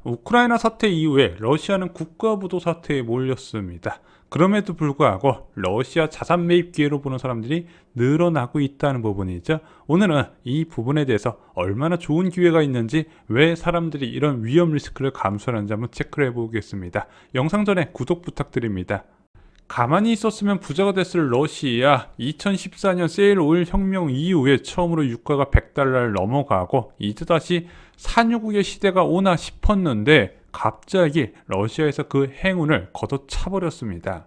우크라이나 사태 이후에 러시아는 국가부도 사태에 몰렸습니다. 그럼에도 불구하고 러시아 자산 매입 기회로 보는 사람들이 늘어나고 있다는 부분이죠. 오늘은 이 부분에 대해서 얼마나 좋은 기회가 있는지, 왜 사람들이 이런 위험 리스크를 감수하는지 한번 체크를 해보겠습니다. 영상 전에 구독 부탁드립니다. 가만히 있었으면 부자가 됐을 러시아. 2014년 세일 오일 혁명 이후에 처음으로 유가가 $100를 넘어가고 이제 다시 산유국의 시대가 오나 싶었는데 갑자기 러시아에서 그 행운을 걷어차버렸습니다.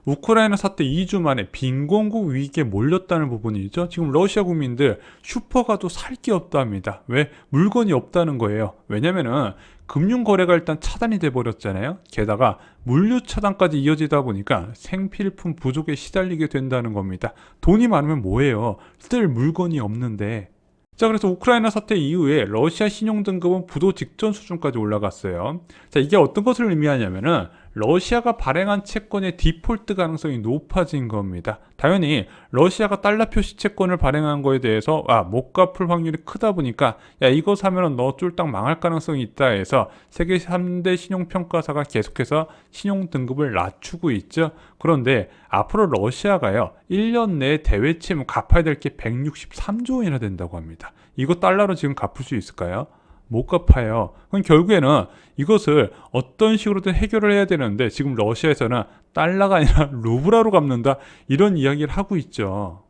우크라이나 사태 2주 만에 빈곤국 위기에 몰렸다는 부분이죠. 지금 러시아 국민들 슈퍼 가도 살 게 없답니다. 왜? 물건이 없다는 거예요. 왜냐면은 금융거래가 일단 차단이 돼 버렸잖아요. 게다가 물류 차단까지 이어지다 보니까 생필품 부족에 시달리게 된다는 겁니다. 돈이 많으면 뭐해요? 쓸 물건이 없는데. 자, 그래서 우크라이나 사태 이후에 러시아 신용등급은 부도 직전 수준까지 올라갔어요. 자, 이게 어떤 것을 의미하냐면은 러시아가 발행한 채권의 디폴트 가능성이 높아진 겁니다. 당연히 러시아가 달러 표시 채권을 발행한 거에 대해서 못 갚을 확률이 크다 보니까 이거 사면은 너 쫄딱 망할 가능성이 있다 해서 세계 3대 신용평가사가 계속해서 신용등급을 낮추고 있죠. 그런데 앞으로 러시아가요 1년 내에 대외 채무 갚아야 될 게 163조 원이나 된다고 합니다. 이거 달러로 지금 갚을 수 있을까요? 못 갚아요. 그럼 결국에는 이것을 어떤 식으로든 해결을 해야 되는데 지금 러시아에서는 달러가 아니라 루블화로 갚는다, 이런 이야기를 하고 있죠.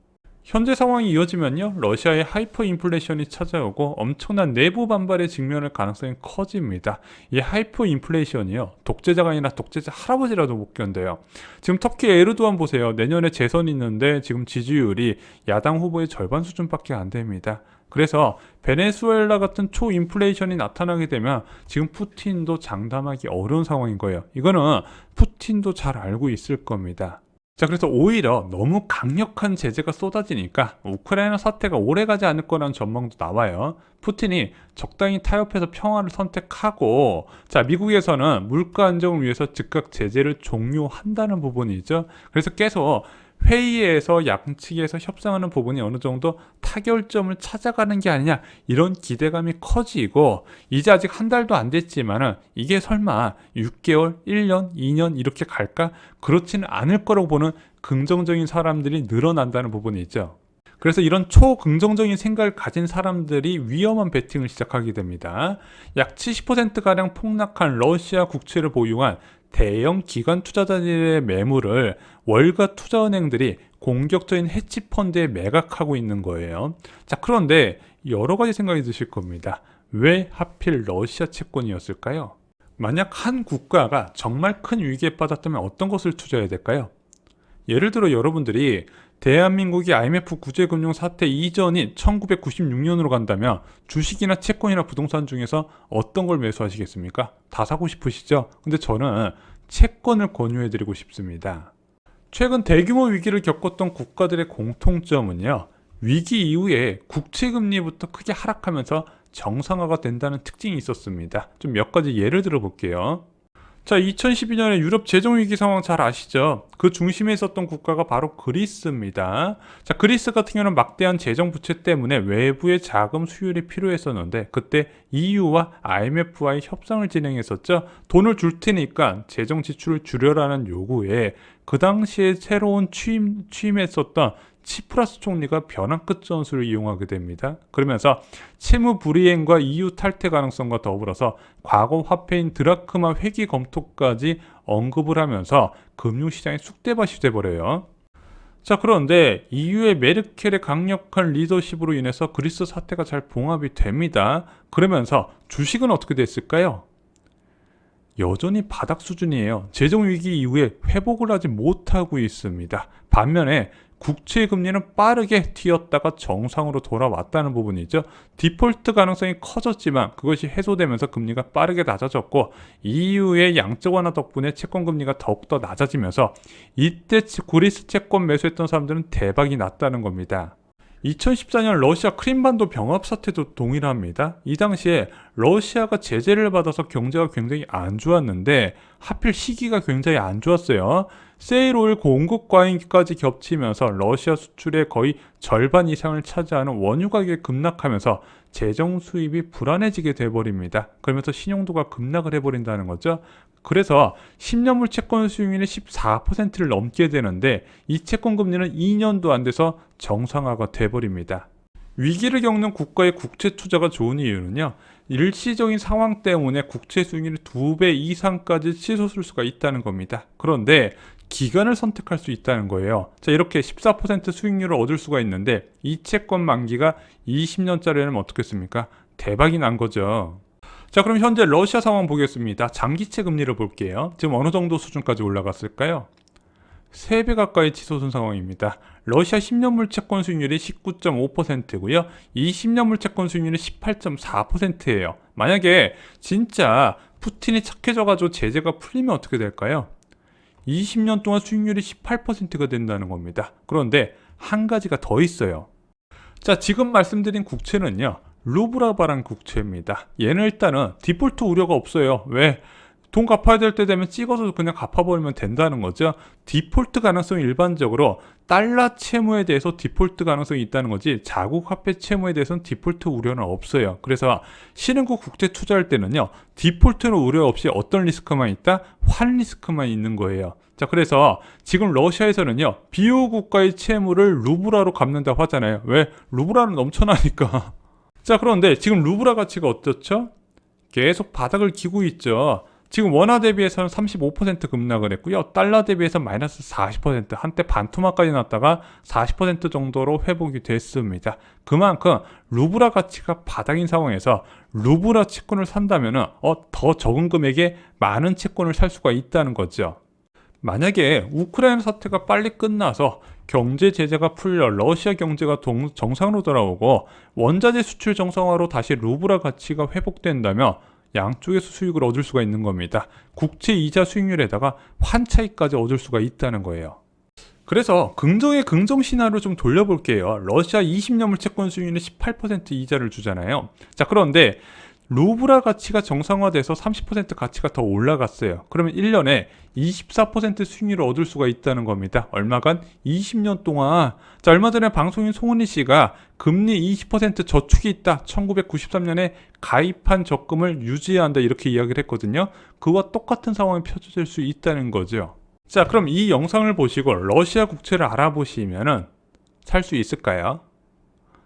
현재 상황이 이어지면요 러시아의 하이퍼 인플레이션이 찾아오고 엄청난 내부 반발에 직면할 가능성이 커집니다. 이 하이퍼 인플레이션이요 독재자가 아니라 독재자 할아버지라도 못 견뎌요. 지금 터키 에르도안 보세요. 내년에 재선이 있는데 지금 지지율이 야당 후보의 절반 수준밖에 안 됩니다. 그래서 베네수엘라 같은 초인플레이션이 나타나게 되면 지금 푸틴도 장담하기 어려운 상황인 거예요. 이거는 푸틴도 잘 알고 있을 겁니다. 자, 그래서 오히려 너무 강력한 제재가 쏟아지니까 우크라이나 사태가 오래가지 않을 거라는 전망도 나와요. 푸틴이 적당히 타협해서 평화를 선택하고, 자, 미국에서는 물가 안정을 위해서 즉각 제재를 종료한다는 부분이죠. 그래서 계속 회의에서 양측에서 협상하는 부분이 어느 정도 타결점을 찾아가는 게 아니냐, 이런 기대감이 커지고, 이제 아직 한 달도 안 됐지만은 이게 설마 6개월, 1년, 2년 이렇게 갈까? 그렇지는 않을 거라고 보는 긍정적인 사람들이 늘어난다는 부분이 있죠. 그래서 이런 초긍정적인 생각을 가진 사람들이 위험한 베팅을 시작하게 됩니다. 약 70%가량 폭락한 러시아 국채를 보유한 대형 기관 투자자들의 매물을 월가 투자은행들이 공격적인 해치펀드에 매각하고 있는 거예요. 자, 그런데 여러 가지 생각이 드실 겁니다. 왜 하필 러시아 채권이었을까요? 만약 한 국가가 정말 큰 위기에 빠졌다면 어떤 것을 투자해야 될까요? 예를 들어 여러분들이 대한민국이 IMF 구제금융 사태 이전인 1996년으로 간다면 주식이나 채권이나 부동산 중에서 어떤 걸 매수하시겠습니까? 다 사고 싶으시죠? 근데 저는 채권을 권유해드리고 싶습니다. 최근 대규모 위기를 겪었던 국가들의 공통점은요, 위기 이후에 국채금리부터 크게 하락하면서 정상화가 된다는 특징이 있었습니다. 좀 몇 가지 예를 들어 볼게요. 자, 2012년에 유럽 재정위기 상황 잘 아시죠? 그 중심에 있었던 국가가 바로 그리스입니다. 자, 그리스 같은 경우는 막대한 재정 부채 때문에 외부의 자금 수율이 필요했었는데 그때 EU와 IMF와의 협상을 진행했었죠. 돈을 줄 테니까 재정 지출을 줄여라는 요구에 그 당시에 새로운 취임했었던 치프라스 총리가 변화 끝 전술을 이용하게 됩니다. 그러면서 채무 불이행과 EU 탈퇴 가능성과 더불어서 과거 화폐인 드라크마 회귀 검토까지 언급을 하면서 금융시장이 쑥대밭이 돼버려요. 자, 그런데 EU의 메르켈의 강력한 리더십으로 인해서 그리스 사태가 잘 봉합이 됩니다. 그러면서 주식은 어떻게 됐을까요? 여전히 바닥 수준이에요. 재정위기 이후에 회복을 하지 못하고 있습니다. 반면에 국채 금리는 빠르게 튀었다가 정상으로 돌아왔다는 부분이죠. 디폴트 가능성이 커졌지만 그것이 해소되면서 금리가 빠르게 낮아졌고 EU의 양적 완화 덕분에 채권 금리가 더욱더 낮아지면서 이때 그리스 채권 매수했던 사람들은 대박이 났다는 겁니다. 2014년 러시아 크림반도 병합 사태도 동일합니다. 이 당시에 러시아가 제재를 받아서 경제가 굉장히 안 좋았는데 하필 시기가 굉장히 안 좋았어요. 세일 오일 공급 과잉까지 겹치면서 러시아 수출의 거의 절반 이상을 차지하는 원유 가격이 급락하면서 재정 수입이 불안해지게 돼버립니다. 그러면서 신용도가 급락을 해버린다는 거죠. 그래서 10년물 채권 수익률이 14%를 넘게 되는데 이 채권 금리는 2년도 안 돼서 정상화가 돼버립니다. 위기를 겪는 국가의 국채 투자가 좋은 이유는요, 일시적인 상황 때문에 국채 수익률이 2배 이상까지 치솟을 수가 있다는 겁니다. 그런데 기간을 선택할 수 있다는 거예요. 자, 이렇게 14% 수익률을 얻을 수가 있는데 이 채권 만기가 20년짜리라면 어떻겠습니까? 대박이 난 거죠. 자, 그럼 현재 러시아 상황 보겠습니다. 장기채 금리를 볼게요. 지금 어느 정도 수준까지 올라갔을까요? 3배 가까이 치솟은 상황입니다. 러시아 10년물 채권 수익률이 19.5%고요. 20년물 채권 수익률이 18.4%예요. 만약에 진짜 푸틴이 착해져가지고 제재가 풀리면 어떻게 될까요? 20년 동안 수익률이 18%가 된다는 겁니다. 그런데 한 가지가 더 있어요. 자, 지금 말씀드린 국채는요, 루브라바란 국채입니다. 얘는 일단은 디폴트 우려가 없어요. 왜? 돈 갚아야 될 때 되면 찍어서 그냥 갚아버리면 된다는 거죠. 디폴트 가능성이 일반적으로 달러 채무에 대해서 디폴트 가능성이 있다는 거지 자국 화폐 채무에 대해서는 디폴트 우려는 없어요. 그래서 신흥국 국채 투자할 때는요, 디폴트는 우려 없이 어떤 리스크만 있다? 환 리스크만 있는 거예요. 자, 그래서 지금 러시아에서는요, 비호 국가의 채무를 루브라로 갚는다고 하잖아요. 왜? 루브라는 넘쳐나니까. 자, 그런데 지금 루브라 가치가 어떻죠? 계속 바닥을 기고 있죠. 지금 원화 대비해서는 35% 급락을 했고요. 달러 대비해서 마이너스 40%, 한때 반토막까지 났다가 40% 정도로 회복이 됐습니다. 그만큼 루브라 가치가 바닥인 상황에서 루브라 채권을 산다면은 더 적은 금액에 많은 채권을 살 수가 있다는 거죠. 만약에 우크라이나 사태가 빨리 끝나서 경제 제재가 풀려 러시아 경제가 정상으로 돌아오고 원자재 수출 정상화로 다시 루브라 가치가 회복된다면 양쪽에서 수익을 얻을 수가 있는 겁니다. 국채 이자 수익률에다가 환 차익까지 얻을 수가 있다는 거예요. 그래서 긍정의 긍정 시나리오를 좀 돌려볼게요. 러시아 20년물 채권 수익률이 18% 이자를 주잖아요. 자, 그런데 루브라 가치가 정상화돼서 30% 가치가 더 올라갔어요. 그러면 1년에 24% 수익률을 얻을 수가 있다는 겁니다. 얼마간? 20년 동안. 자, 얼마 전에 방송인 송은희 씨가 금리 20% 저축이 있다. 1993년에 가입한 적금을 유지해야 한다. 이렇게 이야기를 했거든요. 그와 똑같은 상황이 펼쳐질 수 있다는 거죠. 자, 그럼 이 영상을 보시고 러시아 국채를 알아보시면은 살 수 있을까요?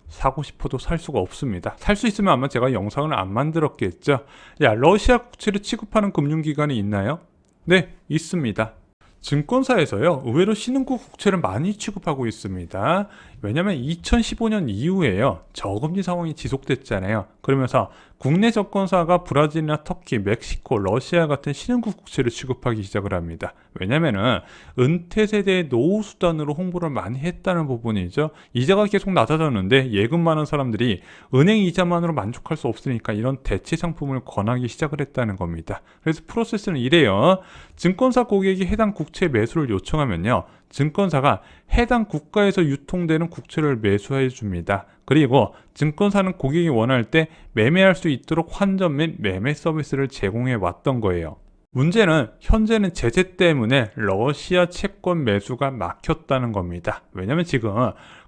사고 싶어도 살 수가 없습니다. 살 수 있으면 아마 제가 영상을 안 만들었겠죠. 야, 러시아 국채를 취급하는 금융기관이 있나요? 네, 있습니다. 증권사에서요, 의외로 신흥국 국채를 많이 취급하고 있습니다. 왜냐면 2015년 이후에요, 저금리 상황이 지속됐잖아요. 그러면서 국내 증권사가 브라질이나 터키, 멕시코, 러시아 같은 신흥국 국채를 취급하기 시작을 합니다. 왜냐면은 은퇴 세대의 노후 수단으로 홍보를 많이 했다는 부분이죠. 이자가 계속 낮아졌는데 예금 많은 사람들이 은행 이자만으로 만족할 수 없으니까 이런 대체 상품을 권하기 시작을 했다는 겁니다. 그래서 프로세스는 이래요. 증권사 고객이 해당 국채 매수를 요청하면요, 증권사가 해당 국가에서 유통되는 국채를 매수해 줍니다. 그리고 증권사는 고객이 원할 때 매매할 수 있도록 환전 및 매매 서비스를 제공해 왔던 거예요. 문제는 현재는 제재 때문에 러시아 채권 매수가 막혔다는 겁니다. 왜냐면 지금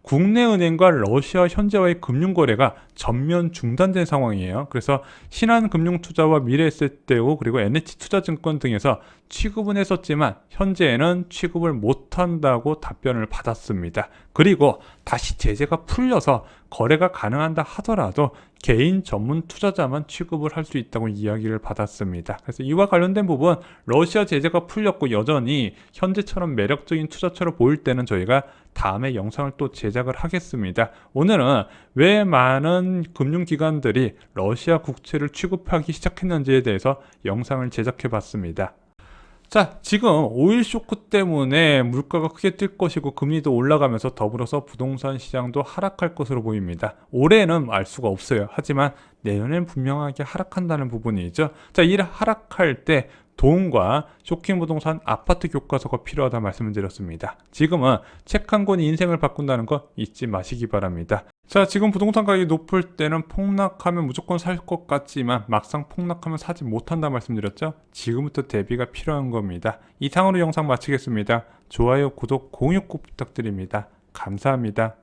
국내 은행과 러시아 현재와의 금융거래가 전면 중단된 상황이에요. 그래서 신한금융투자와 미래에셋대우 그리고 NH투자증권 등에서 취급은 했었지만 현재는 취급을 못한다고 답변을 받았습니다. 그리고 다시 제재가 풀려서 거래가 가능한다 하더라도 개인 전문 투자자만 취급을 할 수 있다고 이야기를 받았습니다. 그래서 이와 관련된 부분 러시아 제재가 풀렸고 여전히 현재처럼 매력적인 투자처로 보일 때는 저희가 다음에 영상을 또 제작을 하겠습니다. 오늘은 왜 많은 금융기관들이 러시아 국채를 취급하기 시작했는지에 대해서 영상을 제작해 봤습니다. 자, 지금 오일 쇼크 때문에 물가가 크게 뛸 것이고 금리도 올라가면서 더불어서 부동산 시장도 하락할 것으로 보입니다. 올해는 알 수가 없어요. 하지만 내년엔 분명하게 하락한다는 부분이죠. 자, 이 하락할 때 도움과 쇼킹 부동산 아파트 교과서가 필요하다 말씀을 드렸습니다. 지금은 책 한 권이 인생을 바꾼다는 거 잊지 마시기 바랍니다. 자, 지금 부동산 가격이 높을 때는 폭락하면 무조건 살 것 같지만 막상 폭락하면 사지 못한다 말씀드렸죠? 지금부터 대비가 필요한 겁니다. 이상으로 영상 마치겠습니다. 좋아요, 구독, 공유 꼭 부탁드립니다. 감사합니다.